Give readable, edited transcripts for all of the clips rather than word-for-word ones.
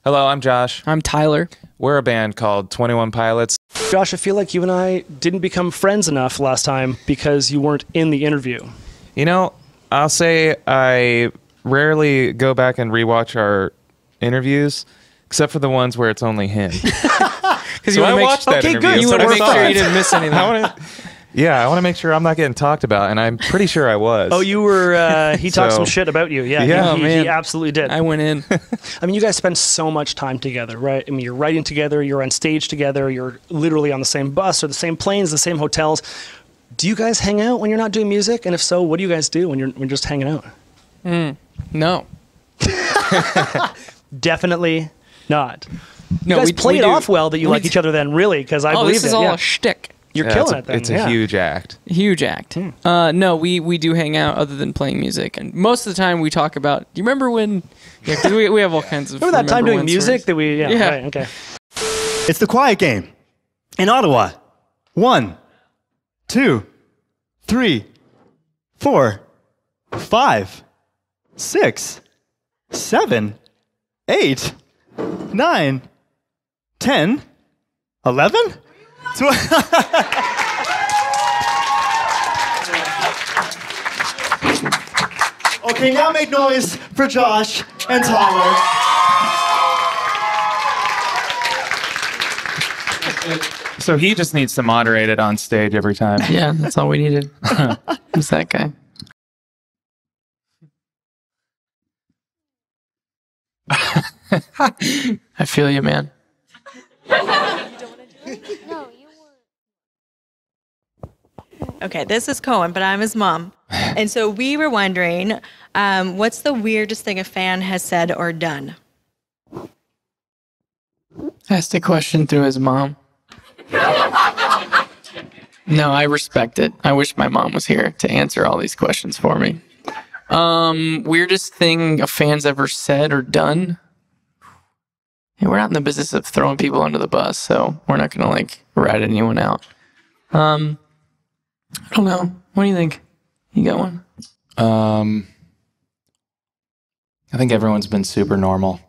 Hello, I'm Josh. I'm Tyler. We're a band called 21 Pilots. Josh, I feel like you and I didn't become friends enough last time because you weren't in the interview. You know, I'll say I rarely go back and rewatch our interviews, except for the ones where it's only him. Because So I watched that interview. You want to make sure you didn't miss anything. I want to make sure I'm not getting talked about, and I'm pretty sure I was. Oh, you were, he talked some shit about you. Yeah, he absolutely did. I went in. I mean, you guys spend so much time together, right? I mean, you're writing together, you're on stage together, you're literally on the same bus or the same planes, the same hotels. Do you guys hang out when you're not doing music? And if so, what do you guys do when you're just hanging out? No. Definitely not. No, you guys play it off well that you we like do. each other then, really, because I believe this is all a shtick. You're killing it then. It's a huge act. Huge act. No, we do hang out other than playing music. And most of the time we talk about, do you remember when, yeah, 'cause we have all kinds of Remember that time doing when music stories. that we, Yeah. Right, okay. It's the quiet game. In Ottawa. 1, 2, 3, 4, 5, 6, 7, 8, 9, 10, 11? Okay, now make noise for Josh and Tyler. So he just needs to moderate it on stage every time. Yeah, that's all we needed. Who's that guy? I feel you, man. Okay, this is Cohen, but I'm his mom. And so we were wondering, what's the weirdest thing a fan has said or done? Asked a question through his mom. No, I respect it. I wish my mom was here to answer all these questions for me. Weirdest thing a fan's ever said or done? Yeah, we're not in the business of throwing people under the bus, so we're not gonna like rat anyone out. I don't know. What do you think? You got one? I think everyone's been super normal.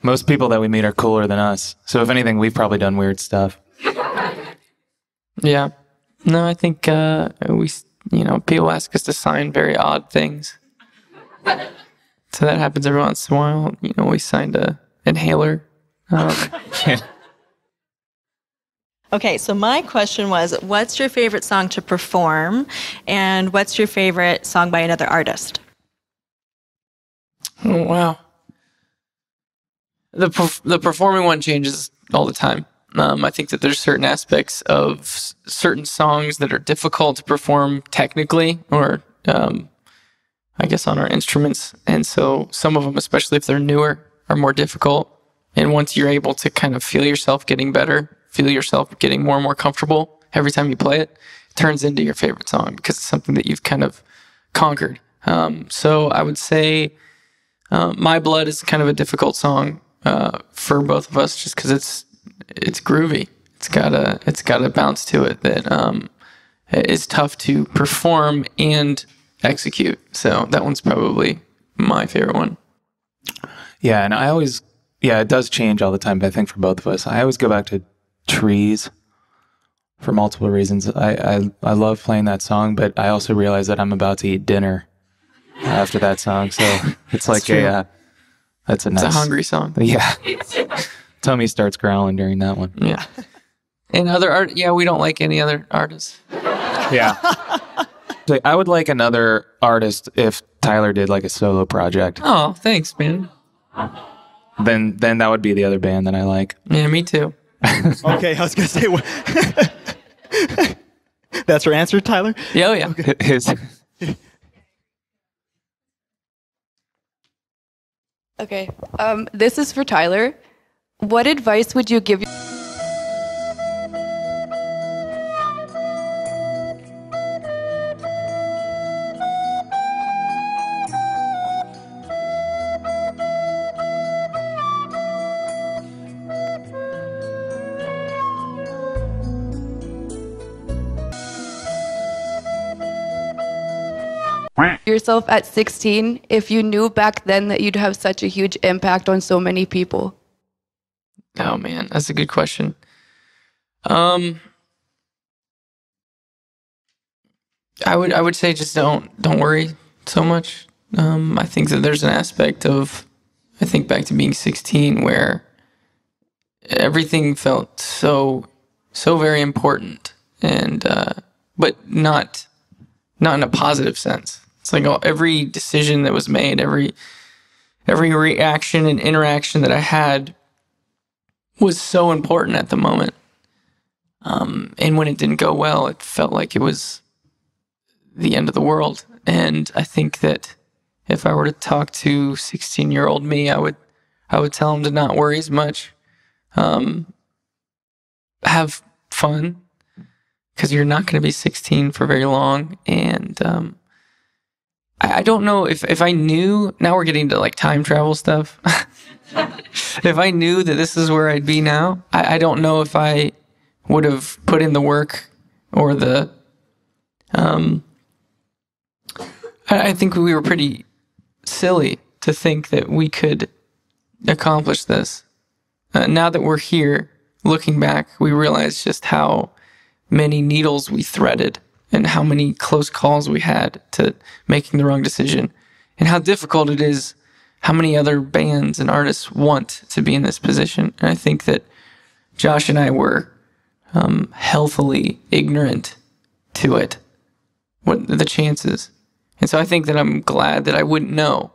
Most people that we meet are cooler than us. So if anything, we've probably done weird stuff. Yeah. No, I think people ask us to sign very odd things. So that happens every once in a while. You know, we signed a inhaler. Okay, so my question was, what's your favorite song to perform, and what's your favorite song by another artist? Oh, wow. The performing one changes all the time. I think that there's certain aspects of certain songs that are difficult to perform technically, or I guess on our instruments. And so some of them, especially if they're newer, are more difficult. And once you're able to kind of feel yourself getting better, feel yourself getting more and more comfortable every time you play it, it turns into your favorite song because it's something that you've kind of conquered. So I would say My Blood is kind of a difficult song for both of us just because it's groovy. It's got a bounce to it that is tough to perform and execute. So that one's probably my favorite one. Yeah, and it does change all the time, but I think for both of us, I always go back to Trees for multiple reasons. I love playing that song, but I also realize that I'm about to eat dinner after that song. So it's like it's a hungry song. Yeah. Tummy starts growling during that one. Yeah. And other art, we don't like any other artists. Yeah. I would like another artist if Tyler did like a solo project. Oh, thanks, man. Then that would be the other band that I like. Yeah, me too. Okay, I was going to say, that's your answer, Tyler? Yeah, oh, yeah. Okay. Okay, this is for Tyler. What advice would you give? yourself at 16 if you knew back then that you'd have such a huge impact on so many people? Oh man, that's a good question. I would say just don't worry so much. I think that there's an aspect of, I think back to being 16 where everything felt so very important, and but not in a positive sense. It's like every decision that was made, every reaction and interaction that I had was so important at the moment. And when it didn't go well, it felt like it was the end of the world. And I think that if I were to talk to 16-year-old me, I would tell him to not worry as much. Have fun, because you're not going to be 16 for very long. And I don't know if I knew, now we're getting to like time travel stuff. If I knew that this is where I'd be now, I don't know if I would have put in the work or the, I think we were pretty silly to think that we could accomplish this. Now that we're here, looking back, we realize just how many needles we threaded and how many close calls we had to making the wrong decision, and how difficult it is, how many other bands and artists want to be in this position. And I think that Josh and I were healthily ignorant to it, what the chances. And so I think that I'm glad that I wouldn't know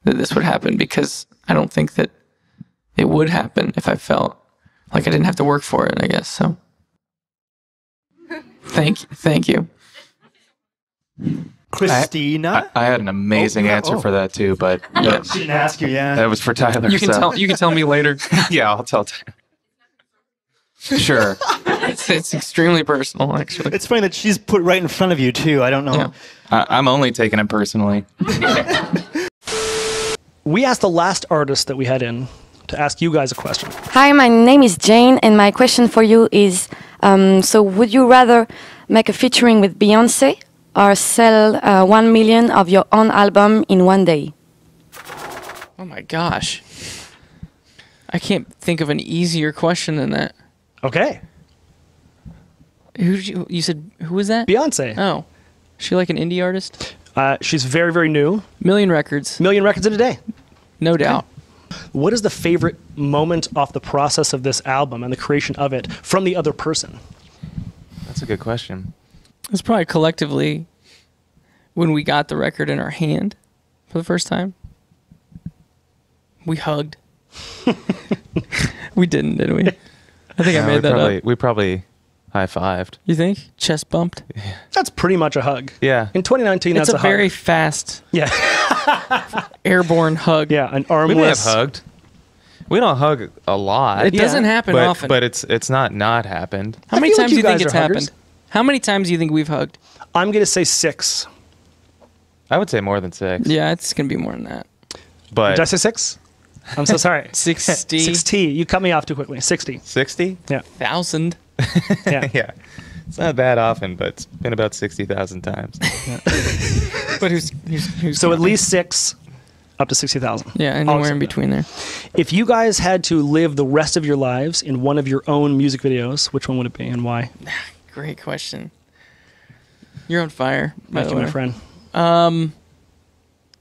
that this would happen, because I don't think that it would happen if I felt like I didn't have to work for it, I guess. So thank you. Christina? I had an amazing answer for that too, but She didn't ask you, yeah. that was for Tyler. You can tell me later. Yeah, I'll tell Tyler. Sure. It's extremely personal, actually. It's funny that she's put right in front of you, too. I don't know. Yeah. I'm only taking it personally. We asked the last artist that we had in to ask you guys a question. Hi, my name is Jane, and my question for you is, so would you rather make a featuring with Beyonce or sell 1 million of your own album in one day? Oh my gosh. I can't think of an easier question than that. Okay. You said, who was that? Beyonce. Oh. Is she like an indie artist? She's very, very new. Million records. Million records in a day. No doubt. What is the favorite moment off the process of this album and the creation of it from the other person? That's a good question. It's probably collectively when we got the record in our hand for the first time. We hugged. We didn't, did we? I think I made that up. We probably high-fived. You think? Chest bumped? That's pretty much a hug. Yeah. In 2019, It's that's a a hug. very fast, Yeah. airborne hug. Yeah, an We may have armless. hugged. We don't hug a lot. It doesn't happen often. But it's not happened. How many feel like times do you think guys it's are huggers. happened? How many times do you think we've hugged? I'm going to say 6. I would say more than 6. Yeah, it's going to be more than that. But Did I say 6? I'm so sorry. 60. 60. You cut me off too quickly. 60. 60? Yeah. 1,000. Yeah. Yeah. It's not that often, but it's been about 60,000 times. But who's So at counting? least 6 up to 60,000. Yeah, anywhere in between there. If you guys had to live the rest of your lives in one of your own music videos, which one would it be and why? Great question. You're on fire, by Thank the you, way. my friend.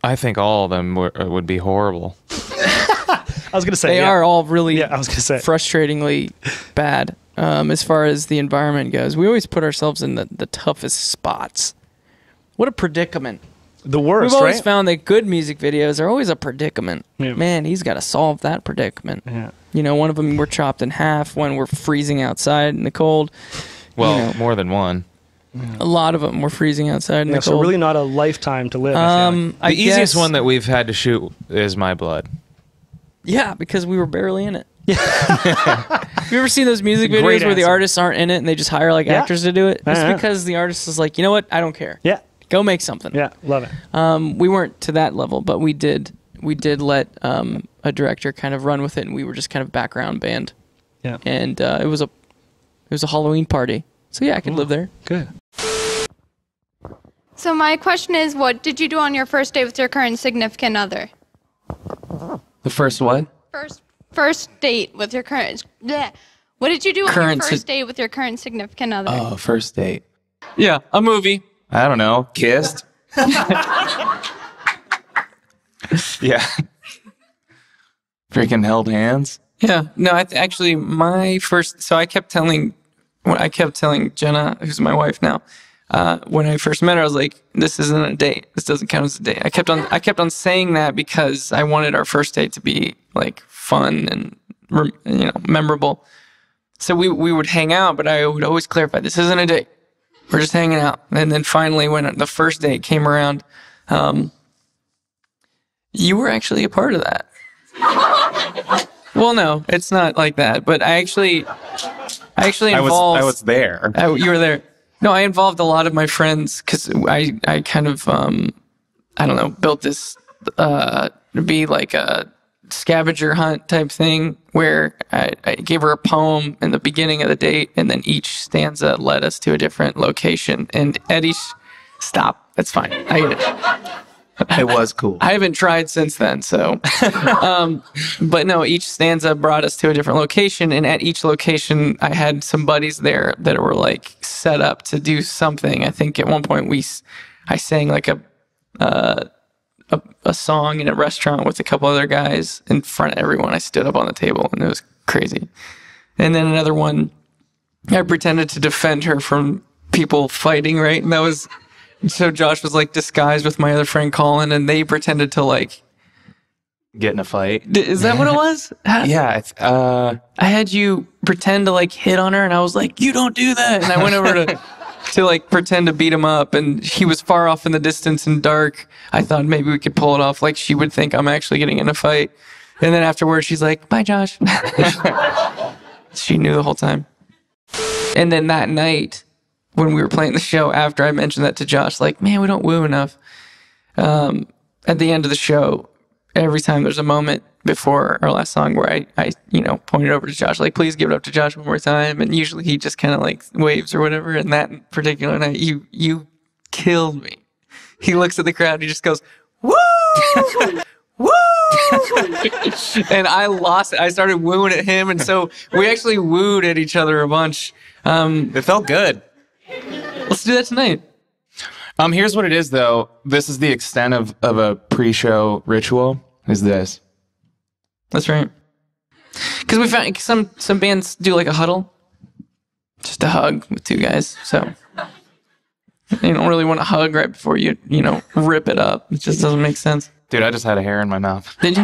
I think all of them would be horrible. I was going to say They are all really Yeah, I was going to say. frustratingly bad as far as the environment goes. We always put ourselves in the toughest spots. What a predicament. The worst, We've always right? found that good music videos are always a predicament. Yeah. Man, he's got to solve that predicament. Yeah. You know, one of them we're chopped in half when we're freezing outside in the cold. Well, You know. more than one. A lot of them were freezing outside in Yeah, the so cold. really not a lifetime to live. I feel like. I The easiest guess- one that we've had to shoot is My Blood. Yeah, because we were barely in it. Have you ever seen those music videos Great where the answer. artists aren't in it and they just hire like Yeah. actors to do it? It's Uh-huh. because the artist is like, you know what? I don't care. Yeah. Go make something. Yeah. Love it. We weren't to that level, but we did let a director kind of run with it, and we were just kind of background band. Yeah. And it was a Halloween party, so yeah, I could live there. Good. So my question is, what did you do on your first date with your current significant other? The first what? First date with your current... Bleh. What did you do on your first date with your current significant other? Oh, first date. Yeah, a movie. I don't know. Kissed. Yeah. Freaking held hands. Yeah. No, actually, my first... So I kept telling Jenna, who's my wife now, when I first met her, I was like, "This isn't a date. This doesn't count as a date." I kept on saying that because I wanted our first date to be like fun and memorable. So we would hang out, but I would always clarify, "This isn't a date. We're just hanging out." And then finally, when the first date came around, you were actually a part of that. Well, no, it's not like that. But I actually involved. I was there. You were there. No, I involved a lot of my friends because I kind of, I don't know, built this to be like a scavenger hunt type thing where I gave her a poem in the beginning of the date, and then each stanza led us to a different location. And at each... Stop. That's fine. I get it. It was cool. I haven't tried since then, so. But no, each stanza brought us to a different location, and at each location, I had some buddies there that were like set up to do something. I think at one point I sang like a song in a restaurant with a couple other guys in front of everyone. I stood up on the table, and it was crazy. And then another one, I pretended to defend her from people fighting, right? And that was... So Josh was like disguised with my other friend Colin, and they pretended to like get in a fight. Is that what it was? Yeah. I had you pretend to like hit on her, and I was like, "You don't do that." And I went over to like pretend to beat him up, and he was far off in the distance and dark. I thought maybe we could pull it off, like she would think I'm actually getting in a fight. And then afterwards, she's like, "Bye, Josh." She knew the whole time. And then that night, when we were playing the show, after I mentioned that to Josh, like, "Man, we don't woo enough." At the end of the show, every time there's a moment before our last song where I pointed over to Josh, like, "Please give it up to Josh one more time." And usually he just kind of like waves or whatever. And that particular night, you killed me. He looks at the crowd and he just goes, "Woo! Woo!" And I lost it. I started wooing at him. And so we actually wooed at each other a bunch. It felt good. Let's do that tonight. Here's what it is, though. This is the extent of a pre-show ritual, is this. That's right. Because we found some bands do like a huddle. Just a hug with two guys. So you don't really want to hug right before you rip it up. It just doesn't make sense. Dude, I just had a hair in my mouth. Did you?